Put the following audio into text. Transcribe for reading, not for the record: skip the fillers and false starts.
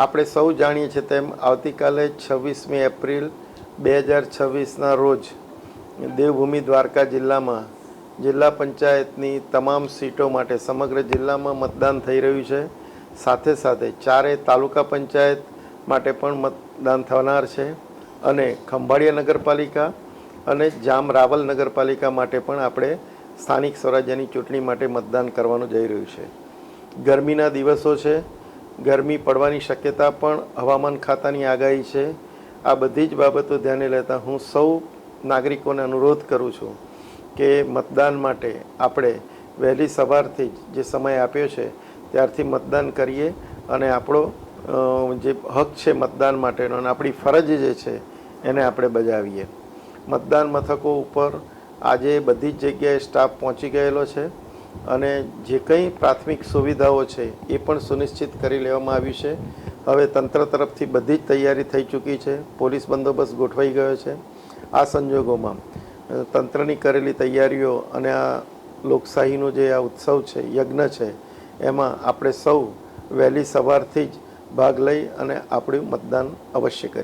આપણે સૌ જાણીએ છીએ તેમ આવતીકાલે 26મી એપ્રિલ 2026ના રોજ દેવભૂમિ દ્વારકા જિલ્લામાં જિલ્લા પંચાયતની તમામ સીટો માટે સમગ્ર જિલ્લામાં મતદાન થઈ રહ્યું છે. સાથે સાથે 4 તાલુકા પંચાયત માટે પણ મતદાન થનાર છે અને ખંભાળિયા નગરપાલિકા અને જામ રાવલ નગરપાલિકા માટે પણ આપણે સ્થાનિક સ્વરાજ્યની ચૂંટણી માટે મતદાન કરવાનું જઈ રહ્યું છે. ગરમીના દિવસો છે, ગરમી પડવાની શક્યતા પણ હવામાન ખાતાની આગાહી છે. આ બધી જ બાબતો ધ્યાને લેતા હું સૌ નાગરિકોને અનુરોધ કરું છું કે મતદાન માટે આપણે વહેલી સવારથી જ જે સમય આપ્યો છે ત્યારથી મતદાન કરીએ અને આપણો જે હક છે મતદાન માટેનો અને આપણી ફરજ જે છે એને આપણે બજાવીએ. મતદાન મથકો ઉપર આજે બધી જ જગ્યાએ સ્ટાફ પહોંચી ગયેલો છે અને જે કંઈ પ્રાથમિક સુવિધાઓ છે એ પણ સુનિશ્ચિત કરી લેવામાં આવ્યું છે. હવે તંત્ર તરફથી બધી જ તૈયારી થઈ ચૂકી છે, પોલીસ બંદોબસ્ત ગોઠવાઈ ગયો છે. આ સંજોગોમાં તંત્રની કરેલી તૈયારીઓ અને આ લોકશાહીનો જે આ ઉત્સવ છે, યજ્ઞ છે, એમાં આપણે સૌ વહેલી સવારથી જ ભાગ લઈ અને આપણું મતદાન અવશ્ય કરીએ.